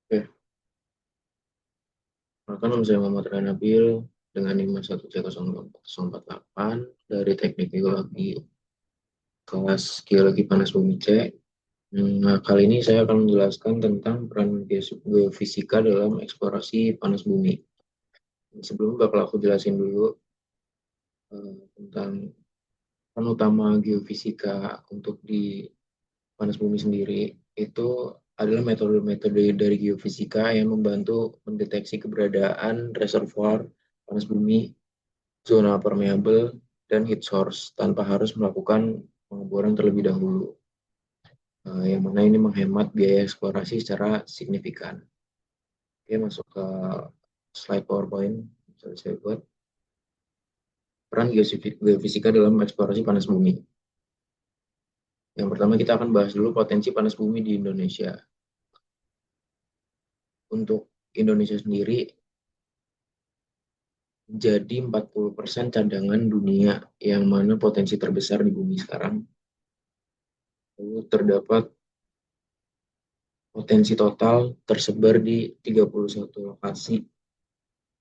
Oke, maka nama saya Muhammad Ryan Nabil dengan NIM 1C04048 dari Teknik Geologi kelas Geologi Panas Bumi C. Nah, kali ini saya akan menjelaskan tentang peran geofisika dalam eksplorasi panas bumi. Sebelum bakal aku jelasin dulu tentang peran utama geofisika untuk di panas bumi sendiri. Itu adalah metode-metode dari geofisika yang membantu mendeteksi keberadaan reservoir panas bumi, zona permeable, dan heat source tanpa harus melakukan pengeboran terlebih dahulu. Yang mana ini menghemat biaya eksplorasi secara signifikan. Oke, masuk ke slide PowerPoint. Saya buat peran geofisika dalam eksplorasi panas bumi. Yang pertama kita akan bahas dulu potensi panas bumi di Indonesia. Untuk Indonesia sendiri, jadi 40% cadangan dunia yang mana potensi terbesar di bumi sekarang. Lalu terdapat potensi total tersebar di 31 lokasi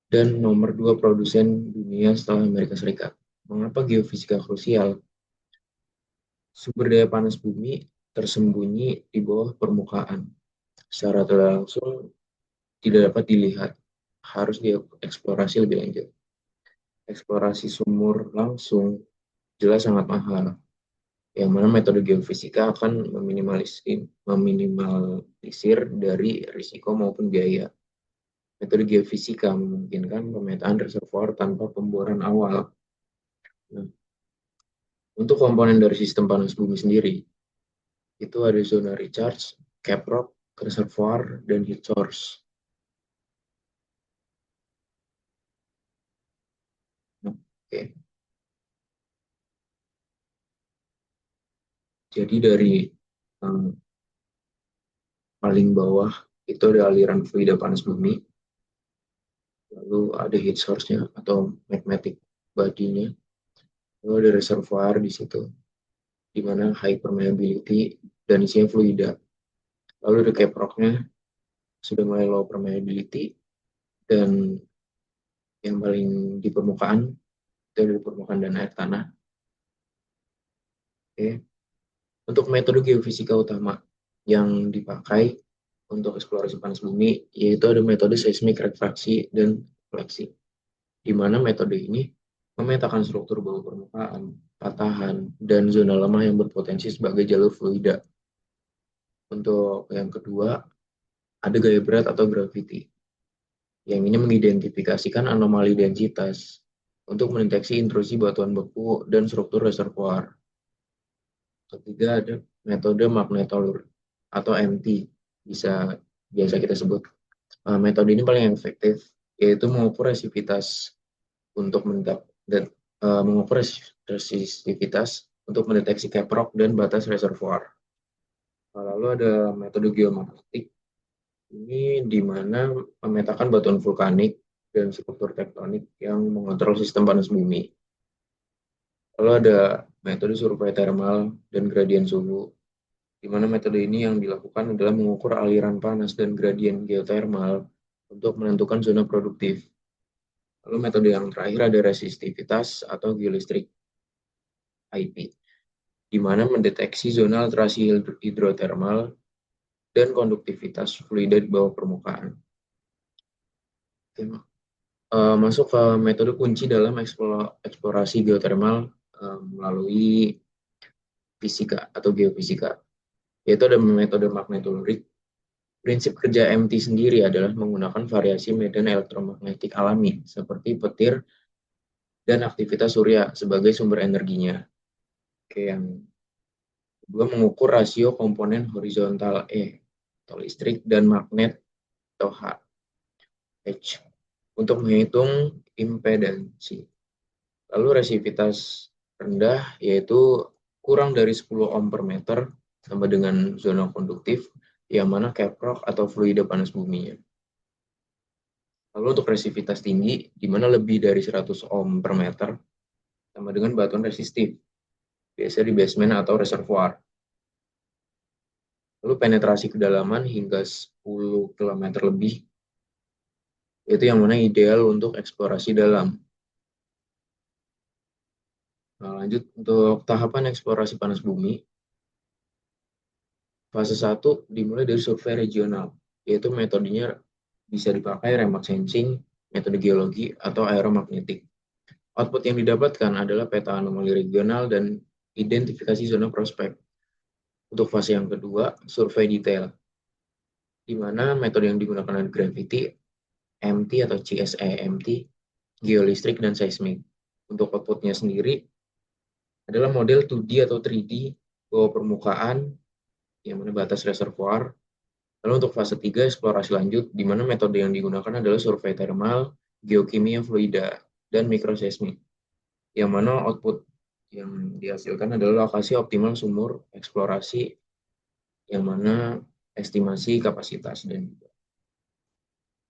dan nomor 2 produsen dunia setelah Amerika Serikat. Mengapa geofisika krusial? Sumber daya panas bumi tersembunyi di bawah permukaan. Secara tidak langsung tidak dapat dilihat. Harus dieksplorasi lebih lanjut. Eksplorasi sumur langsung jelas sangat mahal, yang mana metode geofisika akan meminimalisir dari risiko maupun biaya. Metode geofisika memungkinkan pemetaan reservoir tanpa pemboran awal. Nah, untuk komponen dari sistem panas bumi sendiri, itu ada zona recharge, caprock, reservoir, dan heat source. Nah, oke. Jadi dari um, paling bawah itu ada aliran fluida panas bumi, lalu ada heat source-nya atau magmatic body-nya, lalu ada reservoir di situ, di mana high permeability dan isinya fluida. Lalu ada caprock-nya, sudah mulai low permeability, dan yang paling di permukaan, itu ada di permukaan dan air tanah. Oke. Untuk metode geofisika utama yang dipakai untuk eksplorasi panas bumi, yaitu ada metode seismik refraksi dan refleksi, di mana metode ini memetakan struktur bawah permukaan, patahan, dan zona lemah yang berpotensi sebagai jalur fluida. Untuk yang kedua, ada gaya berat atau gravity, yang ini mengidentifikasikan anomali densitas untuk mendeteksi intrusi batuan beku dan struktur reservoir. Ketiga, ada metode magnetolur atau MT, bisa biasa kita sebut. Metode ini paling efektif, yaitu mengukur resistivitas untuk mengukur resistivitas untuk mendeteksi caprock dan batas reservoir. Lalu ada metode geomagnetik, ini di mana memetakan batuan vulkanik dan struktur tektonik yang mengontrol sistem panas bumi. Lalu ada metode survei thermal dan gradien suhu, di mana metode ini yang dilakukan adalah mengukur aliran panas dan gradien geothermal untuk menentukan zona produktif. Lalu metode yang terakhir ada resistivitas atau geolistrik IP, di mana mendeteksi zona alterasi hidrotermal dan konduktivitas fluida di bawah permukaan. Oke, masuk ke metode kunci dalam eksplorasi geothermal melalui fisika atau geofisika, yaitu ada metode magnetolurik. Prinsip kerja MT sendiri adalah menggunakan variasi medan elektromagnetik alami seperti petir dan aktivitas surya sebagai sumber energinya. Oke, yang kedua mengukur rasio komponen horizontal atau listrik dan magnet atau H untuk menghitung impedansi. Lalu resistivitas rendah yaitu kurang dari 10 ohm per meter sama dengan zona konduktif yang mana caprock atau fluida panas buminya. Lalu untuk resistivitas tinggi di mana lebih dari 100 ohm per meter sama dengan batuan resistif, biasa di basement atau reservoir. Lalu penetrasi kedalaman hingga 10 km lebih, itu yang mana ideal untuk eksplorasi dalam. Nah, lanjut untuk tahapan eksplorasi panas bumi, fase 1 dimulai dari survei regional, yaitu metodenya bisa dipakai remote sensing, metode geologi, atau aeromagnetik. Output yang didapatkan adalah peta anomali regional dan identifikasi zona prospek. Untuk fase yang kedua, survei detail, di mana metode yang digunakan adalah gravity, MT atau CSA-MT, geolistrik, dan seismik. Untuk outputnya sendiri adalah model 2D atau 3D bawah permukaan, yang mana batas reservoir. Lalu untuk fase 3, eksplorasi lanjut, di mana metode yang digunakan adalah survei thermal, geokimia fluida, dan mikroseismik, yang mana output yang dihasilkan adalah lokasi optimal sumur eksplorasi, yang mana estimasi kapasitas dan juga.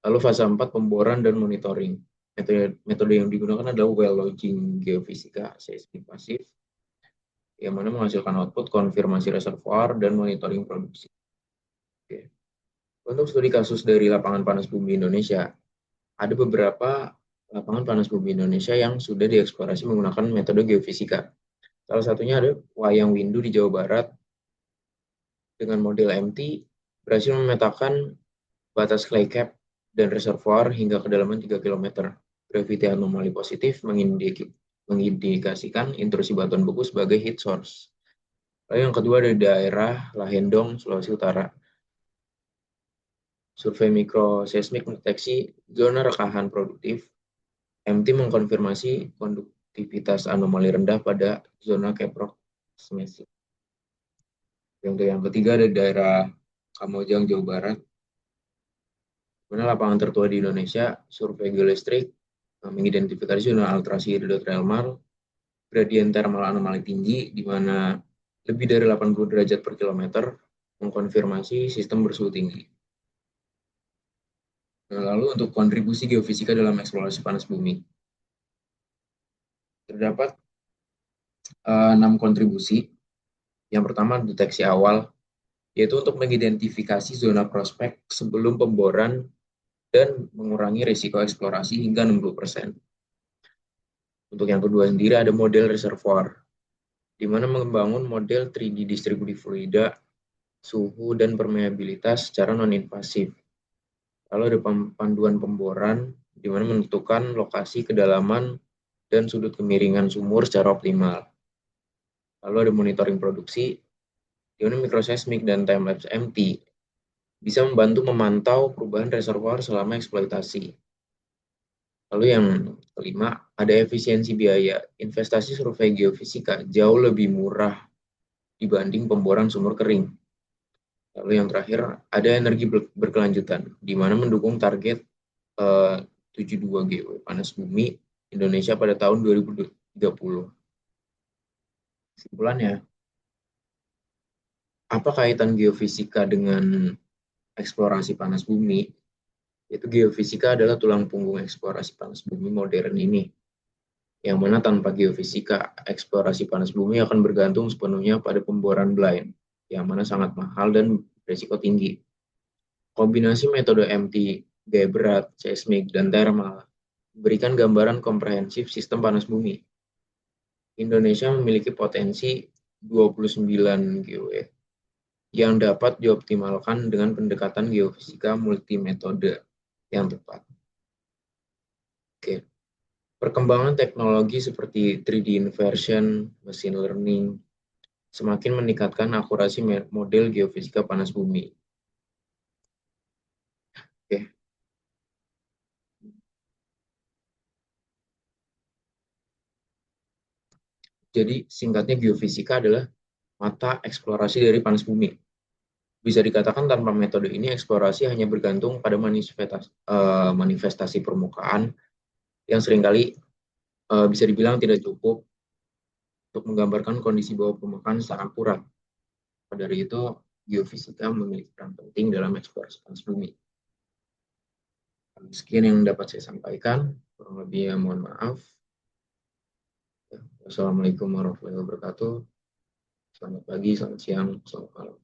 Lalu fase 4, pemboran dan monitoring. Metode yang digunakan adalah well logging geofisika seismik pasif, yang mana menghasilkan output konfirmasi reservoir dan monitoring produksi. Oke. Untuk studi kasus dari lapangan panas bumi Indonesia, ada beberapa lapangan panas bumi Indonesia yang sudah dieksplorasi menggunakan metode geofisika. Salah satunya ada Wayang Windu di Jawa Barat dengan model MT berhasil memetakan batas clay cap dan reservoir hingga kedalaman 3 km. Gravity anomali positif mengindikasikan intrusi batuan beku sebagai heat source. Lalu yang kedua ada daerah Lahendong, Sulawesi Utara. Survei mikroseismik mendeteksi zona rekahan produktif. MT mengkonfirmasi konduktivitas anomali rendah pada zona caprock smashing. Yang ketiga ada daerah Kamojang, Jawa Barat, mana lapangan tertua di Indonesia. Survei geolistrik mengidentifikasi zona altrasi hidrotermal, gradien thermal anomali tinggi, di mana lebih dari 80 derajat per kilometer, mengkonfirmasi sistem bersuhu tinggi. Nah, lalu untuk kontribusi geofisika dalam eksplorasi panas bumi, terdapat 6 kontribusi. Yang pertama, deteksi awal, yaitu untuk mengidentifikasi zona prospek sebelum pemboran dan mengurangi risiko eksplorasi hingga 60%. Untuk yang kedua sendiri ada model reservoir, di mana membangun model 3D distribusi fluida, suhu, dan permeabilitas secara non-invasif. Lalu ada panduan pemboran, di mana menentukan lokasi, kedalaman, dan sudut kemiringan sumur secara optimal. Lalu ada monitoring produksi, di mana mikroseismik dan timelapse MT bisa membantu memantau perubahan reservoir selama eksploitasi. Lalu yang kelima, ada efisiensi biaya. Investasi survei geofisika jauh lebih murah dibanding pemboran sumur kering. Lalu yang terakhir, ada energi berkelanjutan, di mana mendukung target 72 GW panas bumi Indonesia pada tahun 2030. Kesimpulannya, apa kaitan geofisika dengan eksplorasi panas bumi? Itu geofisika adalah tulang punggung eksplorasi panas bumi modern ini, yang mana tanpa geofisika, eksplorasi panas bumi akan bergantung sepenuhnya pada pemboran blind, yang mana sangat mahal dan berisiko tinggi. Kombinasi metode MT, gaya berat, seismik, dan thermal memberikan gambaran komprehensif sistem panas bumi. Indonesia memiliki potensi 29 GW yang dapat dioptimalkan dengan pendekatan geofisika multimetode yang tepat. Oke. Perkembangan teknologi seperti 3D inversion, machine learning, semakin meningkatkan akurasi model geofisika panas bumi. Oke. Jadi singkatnya geofisika adalah mata eksplorasi dari panas bumi. Bisa dikatakan tanpa metode ini eksplorasi hanya bergantung pada manifestasi permukaan yang seringkali bisa dibilang tidak cukup untuk menggambarkan kondisi bawah permukaan secara akurat. Dari itu, geofisika memiliki peran penting dalam eksplorasi panas bumi. Sekian yang dapat saya sampaikan. Kurang lebihnya mohon maaf. Wassalamualaikum warahmatullahi wabarakatuh. Selamat pagi, selamat siang, selamat malam.